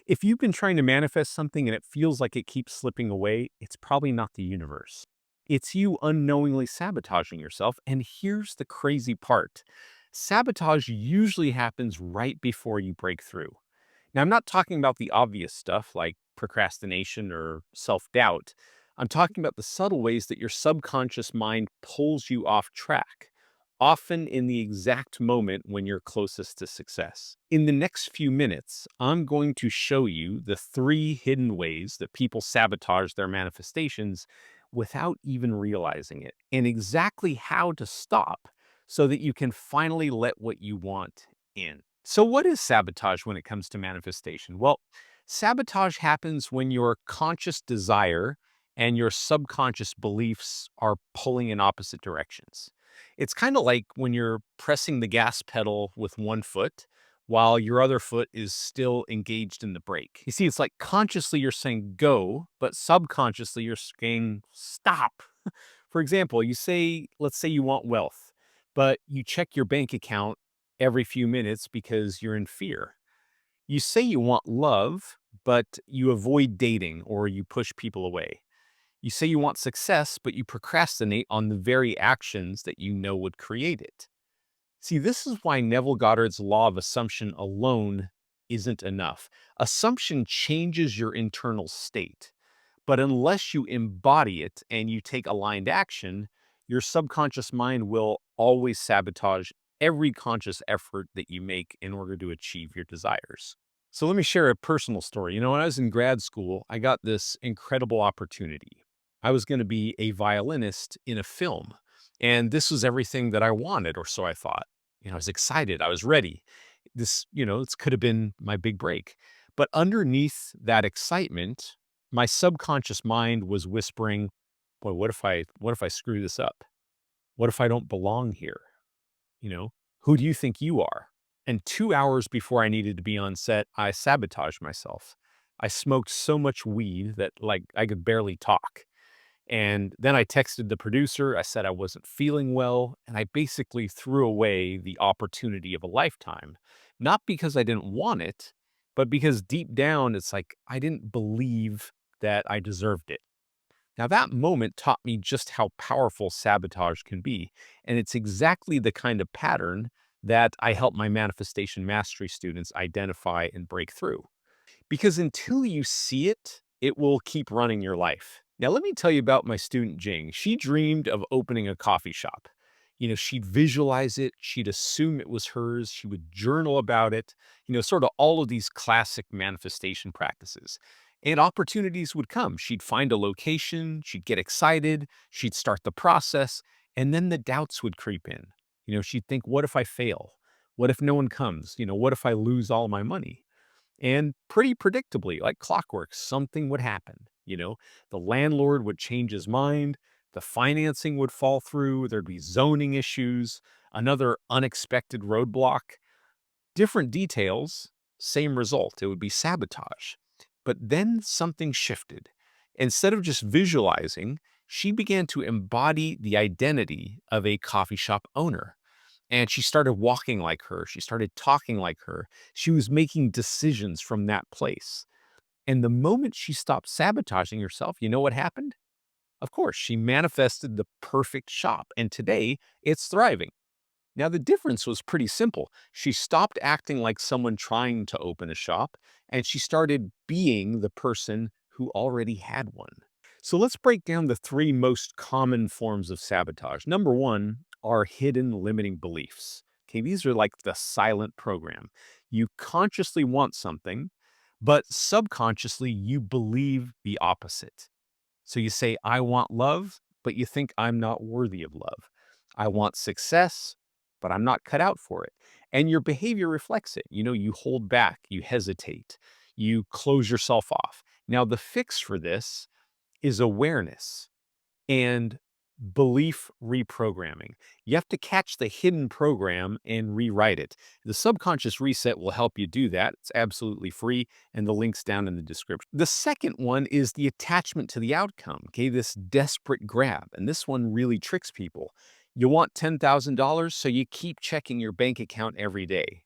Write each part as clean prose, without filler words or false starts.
If you've been trying to manifest something and it feels like it keeps slipping away, it's probably not the universe. It's you unknowingly sabotaging yourself. And here's the crazy part: sabotage usually happens right before you break through. Now, I'm not talking about the obvious stuff like procrastination or self doubt. I'm talking about the subtle ways that your subconscious mind pulls you off track, often in the exact moment when you're closest to success. In the next few minutes, I'm going to show you the three hidden ways that people sabotage their manifestations without even realizing it, and exactly how to stop so that you can finally let what you want in. So, what is sabotage when it comes to manifestation? Well, sabotage happens when your conscious desire and your subconscious beliefs are pulling in opposite directions. It's kind of like when you're pressing the gas pedal with one foot while your other foot is still engaged in the brake. You see, it's like consciously you're saying go, but subconsciously you're saying stop. For example, let's say you want wealth, but you check your bank account every few minutes because you're in fear. You say you want love, but you avoid dating or you push people away. You say you want success, but you procrastinate on the very actions that you know would create it. See, this is why Neville Goddard's law of assumption alone isn't enough. Assumption changes your internal state, but unless you embody it and you take aligned action, your subconscious mind will always sabotage every conscious effort that you make in order to achieve your desires. So let me share a personal story. When I was in grad school, I got this incredible opportunity. I was going to be a violinist in a film, and this was everything that I wanted, or so I thought. I was excited. I was ready. This could have been my big break. But underneath that excitement, my subconscious mind was whispering, "Boy, what if I screw this up? What if I don't belong here? You know, who do you think you are?" And 2 hours before I needed to be on set, I sabotaged myself. I smoked so much weed that, like, I could barely talk. And then I texted the producer, I said I wasn't feeling well, and I basically threw away the opportunity of a lifetime. Not because I didn't want it, but because deep down, it's like I didn't believe that I deserved it. Now, that moment taught me just how powerful sabotage can be. And it's exactly the kind of pattern that I help my manifestation mastery students identify and break through. Because until you see it, it will keep running your life. Now, let me tell you about my student Jing. She dreamed of opening a coffee shop. She'd visualize it, she'd assume it was hers, she would journal about it, sort of all of these classic manifestation practices. And opportunities would come. She'd find a location, she'd get excited, she'd start the process, and then the doubts would creep in. She'd think, what if I fail? What if no one comes? What if I lose all my money? And pretty predictably, like clockwork, something would happen. The landlord would change his mind, the financing would fall through, there'd be zoning issues, another unexpected roadblock. Different details, same result. It would be sabotage. But then something shifted. Instead of just visualizing, she began to embody the identity of a coffee shop owner. And she started walking like her. She started talking like her. She was making decisions from that place. And the moment she stopped sabotaging herself, you know what happened? Of course, she manifested the perfect shop. And today, it's thriving. Now, the difference was pretty simple. She stopped acting like someone trying to open a shop, and she started being the person who already had one. So let's break down the three most common forms of sabotage. Number one are hidden limiting beliefs. Okay, these are like the silent program. You consciously want something, but subconsciously you believe the opposite. So you say, I want love, but you think I'm not worthy of love. I want success, but I'm not cut out for it. And your behavior reflects it. You hold back, you hesitate, you close yourself off. Now, the fix for this is awareness and belief reprogramming. You have to catch the hidden program and rewrite it. The subconscious reset will help you do that. It's absolutely free, and the link's down in the description. The second one is the attachment to the outcome, okay? This desperate grab. And this one really tricks people. You want $10,000, so you keep checking your bank account every day.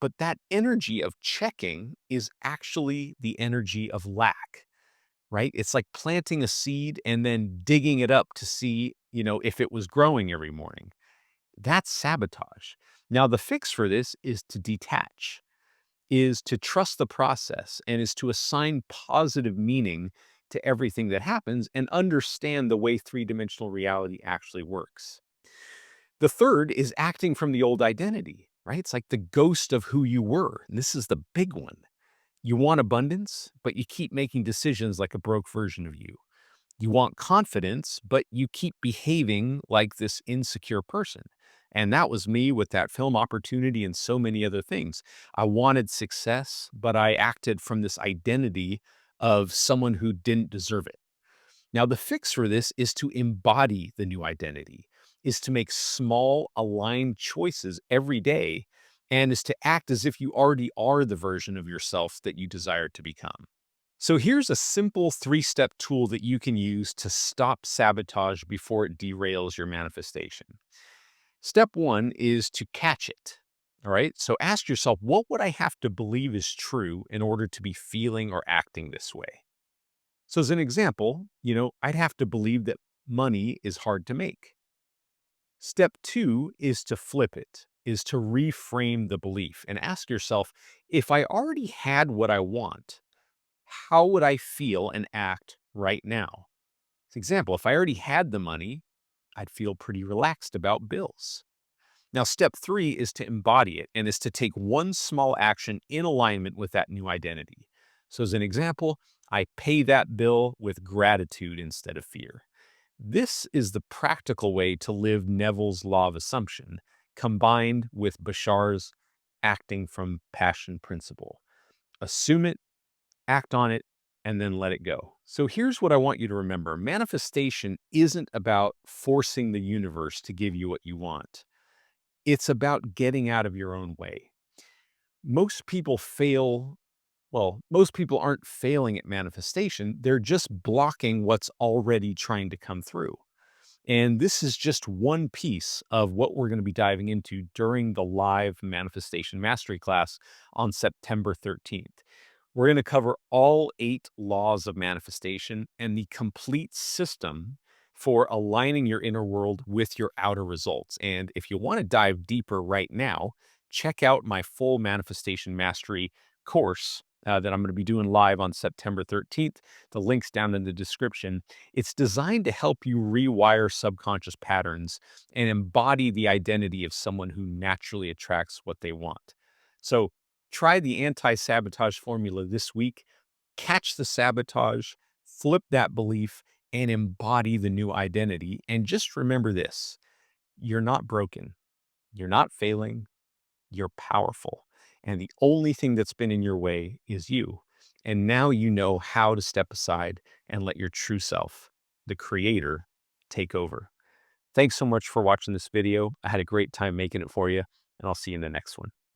But that energy of checking is actually the energy of lack, right? It's like planting a seed and then digging it up to see, if it was growing every morning. That's sabotage. Now, the fix for this is to detach, is to trust the process, and is to assign positive meaning to everything that happens and understand the way three-dimensional reality actually works. The third is acting from the old identity, right? It's like the ghost of who you were. And this is the big one. You want abundance, but you keep making decisions like a broke version of you. You want confidence, but you keep behaving like this insecure person. And that was me with that film opportunity and so many other things. I wanted success, but I acted from this identity of someone who didn't deserve it. Now, the fix for this is to embody the new identity, is to make small, aligned choices every day, and is to act as if you already are the version of yourself that you desire to become. So here's a simple three-step tool that you can use to stop sabotage before it derails your manifestation. Step one is to catch it. All right. So ask yourself, what would I have to believe is true in order to be feeling or acting this way? So, as an example, I'd have to believe that money is hard to make. Step two is to flip it, is to reframe the belief and ask yourself, if I already had what I want, how would I feel and act right now? For example, if I already had the money, I'd feel pretty relaxed about bills. Now, step three is to embody it and is to take one small action in alignment with that new identity. So, as an example, I pay that bill with gratitude instead of fear. This is the practical way to live Neville's law of assumption, combined with Bashar's acting from passion principle. Assume it, act on it, and then let it go. So here's what I want you to remember. Manifestation isn't about forcing the universe to give you what you want. It's about getting out of your own way. Most people fail. Well, most people aren't failing at manifestation. They're just blocking what's already trying to come through. And this is just one piece of what we're going to be diving into during the live manifestation mastery class on September 13th. We're going to cover all 8 laws of manifestation and the complete system for aligning your inner world with your outer results. And if you want to dive deeper right now, check out my full manifestation mastery course that I'm going to be doing live on September 13th. The link's down in the description. It's designed to help you rewire subconscious patterns and embody the identity of someone who naturally attracts what they want. So try the anti-sabotage formula this week, catch the sabotage, flip that belief, and embody the new identity. And just remember this, you're not broken, you're not failing, you're powerful. And the only thing that's been in your way is you. And now you know how to step aside and let your true self, the creator, take over. Thanks so much for watching this video. I had a great time making it for you, and I'll see you in the next one.